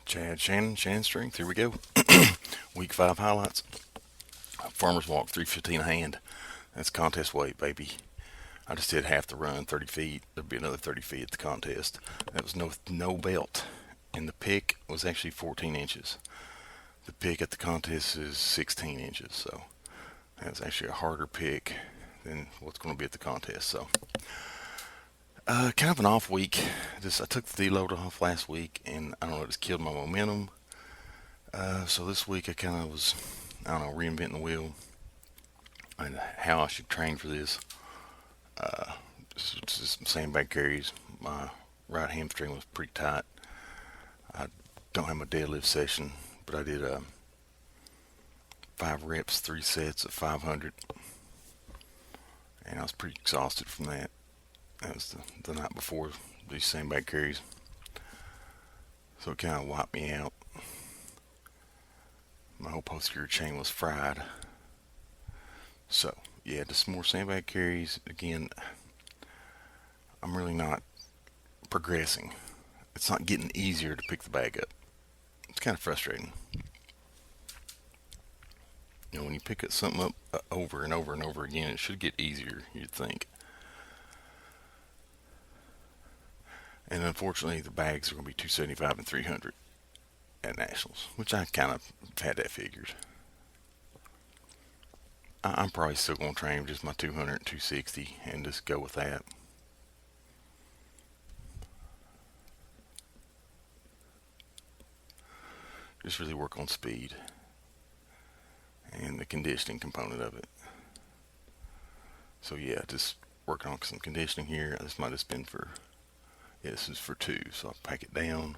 Chad Shannon Strength. Here we go. Week 5 highlights. Farmer's Walk 315 a hand. That's contest weight, baby. I just did half the run, 30 feet. There'll be another 30 feet at the contest. That was no belt. And the pick was actually 14 inches. The pick at the contest is 16 inches. So that's actually a harder pick than what's going to be at the contest. So kind of an off week. I took the deload off last week, and I don't know, it just killed my momentum. So this week I kind of was, I don't know, reinventing the wheel and how I should train for this. Just some sandbag carries. My right hamstring was pretty tight. I don't have my deadlift session, but I did 5 reps, 3 sets of 500, and I was pretty exhausted from that. That was the night before these sandbag carries, so it kind of wiped me out. My whole posterior chain was fried. So yeah, just more sandbag carries. Again, I'm really not progressing. It's not getting easier to pick the bag up. It's kind of frustrating. When you pick something up over and over and over again, it should get easier, you'd think. And unfortunately, the bags are going to be 275 and 300 at Nationals, which I kind of had that figured. I'm probably still going to train just my 200 and 260 and just go with that. Just really work on speed and the conditioning component of it. So yeah, just working on some conditioning here. This might have been for, yeah, this is for 2. So I pack it down,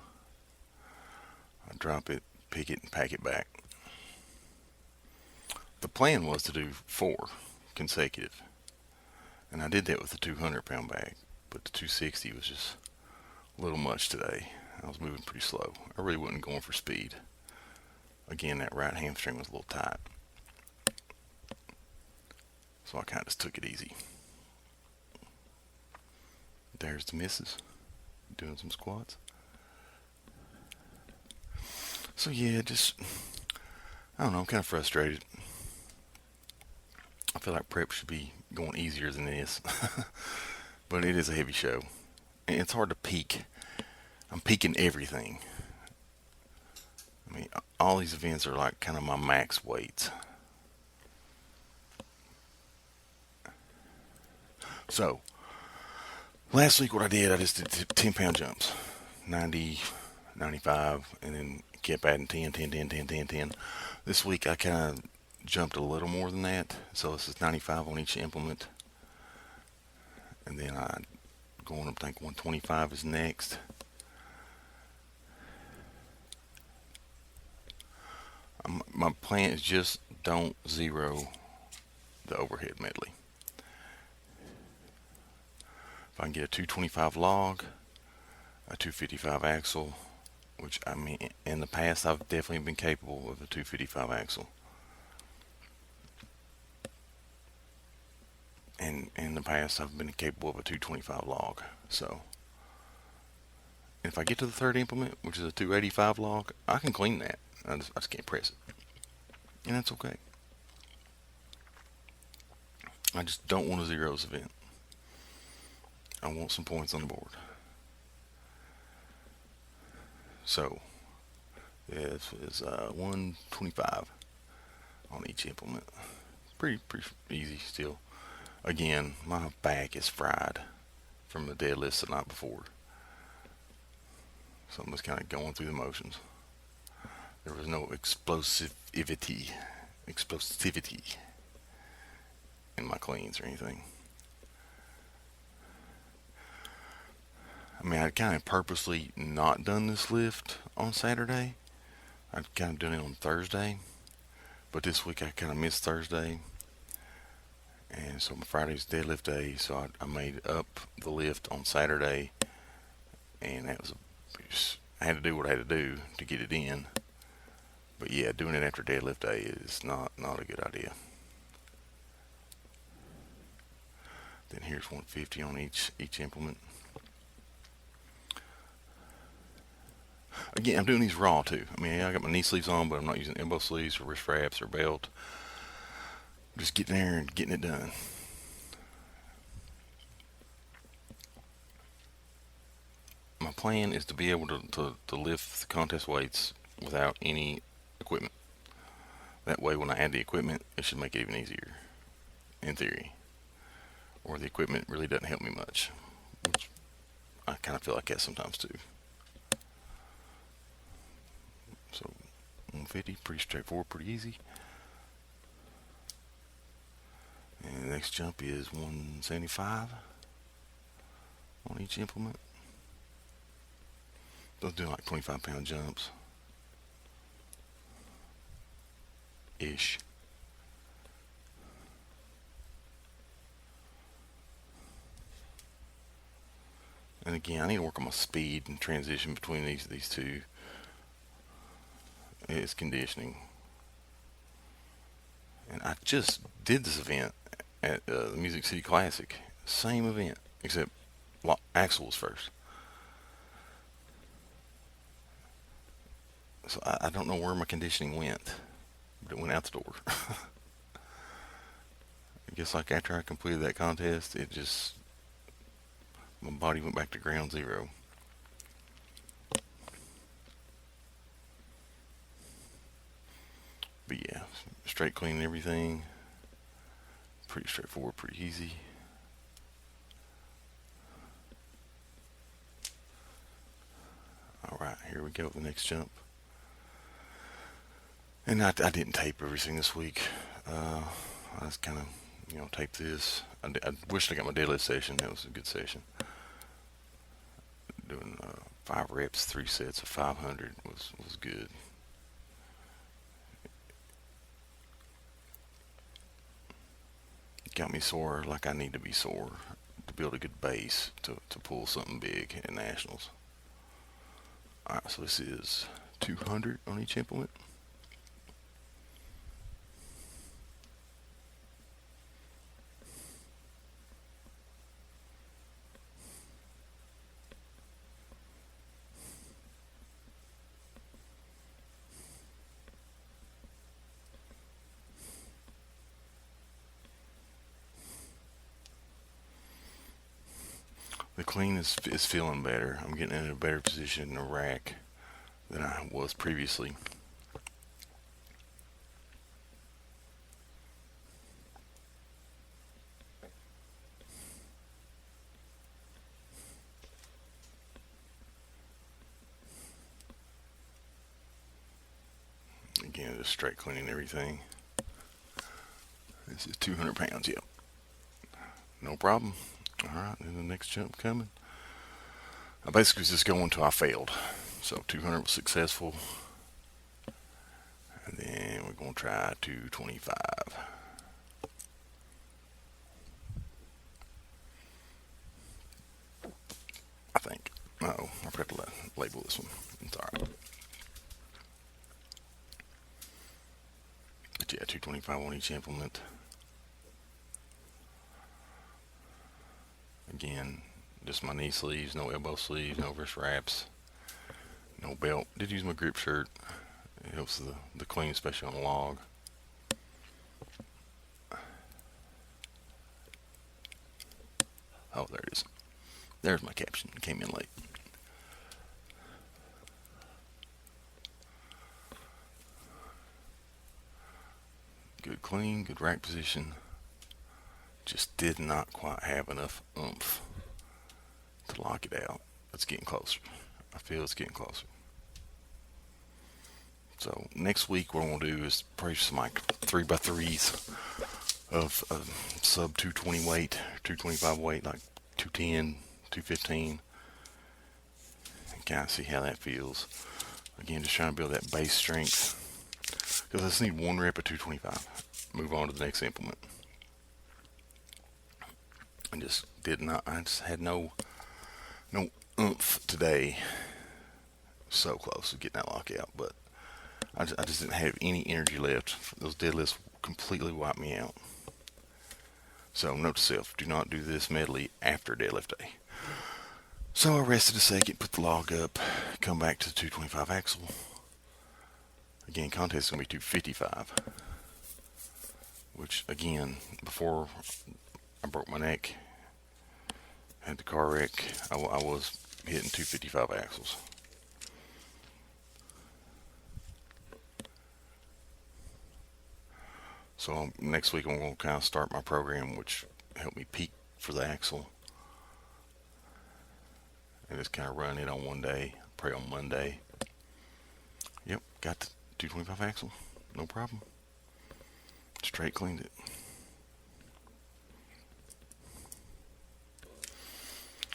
I drop it, pick it, and pack it back. The plan was to do 4 consecutive, and I did that with the 200-pound bag, but the 260 was just a little much today. I was moving pretty slow. I really wasn't going for speed. Again, that right hamstring was a little tight, so I kind of just took it easy. There's the missus doing some squats. So yeah, I don't know, I'm kind of frustrated. I feel like prep should be going easier than this, but it is a heavy show, and it's hard to peak. I'm peaking everything. I mean, all these events are like kind of my max weights. So, last week what I just did 10-pound jumps, 90, 95, and then kept adding 10, 10, 10, 10, 10, 10. This week I kind of jumped a little more than that, so this is 95 on each implement, and then I going up, I think 125 is next. My plan is just don't zero the overhead medley. If I can get a 225 log, a 255 axle, which, I mean, in the past I've definitely been capable of a 255 axle. And in the past I've been capable of a 225 log. So if I get to the third implement, which is a 285 log, I can clean that. I just can't press it, and that's okay. I just don't want a zeros event. I want some points on the board. So yeah, this is 125 on each implement. Pretty easy still. Again, my back is fried from the deadlifts the night before, so I'm just kind of going through the motions. There was no explosivity in my cleans or anything. I mean, I'd kind of purposely not done this lift on Saturday. I'd kind of done it on Thursday, but this week I kind of missed Thursday, and so my Friday's deadlift day, so I made up the lift on Saturday, and I had to do what I had to do to get it in. But yeah, doing it after deadlift day is not a good idea. Then here's 150 on each implement. Again, I'm doing these raw too. I mean, I got my knee sleeves on, but I'm not using elbow sleeves or wrist wraps or belt. I'm just getting there and getting it done. My plan is to be able to lift the contest weights without any equipment. That way, when I add the equipment, it should make it even easier, in theory. Or the equipment really doesn't help me much, which I kind of feel like that sometimes too. So 150, pretty straightforward, pretty easy. And the next jump is 175 on each implement. Those do like 25-pound jumps. Ish. And again, I need to work on my speed and transition between these two. It's conditioning. And I just did this event at the Music City Classic. Same event, except Axel was first. So I don't know where my conditioning went, but it went out the door. I guess like after I completed that contest, my body went back to ground zero. But yeah, straight clean and everything. Pretty straightforward, pretty easy. Alright, here we go, the next jump. And I didn't tape everything this week. I just kind of, taped this. I wish I got my deadlift session. That was a good session. Doing 5 reps, 3 sets of 500 was good. Got me sore like I need to be sore to build a good base to pull something big at nationals. Alright, so this is 200 on each implement. The clean is feeling better. I'm getting in a better position in the rack than I was previously. Again, just straight cleaning everything. This is 200 pounds, yep. No problem. Alright, then the next jump coming. I basically just going until I failed. So 200 was successful. And then we're going to try 225. I think. Uh-oh, I forgot to label this one. It's alright. But yeah, 225 on each implement. Again, just my knee sleeves, no elbow sleeves, no wrist wraps, no belt. Did use my grip shirt. It helps the clean, especially on a log. Oh, there it is. There's my caption. It came in late. Good clean, good rack position. Just did not quite have enough oomph to lock it out. It's getting closer. I feel it's getting closer. So next week what I'm going to do is probably some like 3x3s of sub 220 weight, 225 weight, like 210, 215. And kind of see how that feels. Again, just trying to build that base strength. Because I just need 1 rep of 225. Move on to the next implement. I just had no oomph today. So close to getting that lockout, but I just didn't have any energy left. Those deadlifts completely wiped me out. So note to self, do not do this medley after deadlift day. So I rested a second, put the log up, come back to the 225 axle. Again, contest is going to be 255. Which, again, before I broke my neck, had the car wreck, I was hitting 255 axles. So next week I'm going to kind of start my program, which helped me peak for the axle. And just kind of run it on one day, pray on Monday. Yep, got the 225 axle, no problem. Straight cleaned it.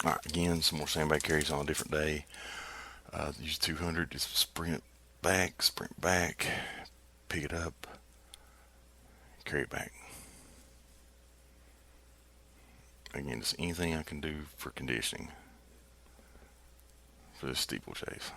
Alright, again, some more sandbag carries on a different day. Use 200, just sprint back, pick it up, carry it back. Again, just anything I can do for conditioning for this steeplechase.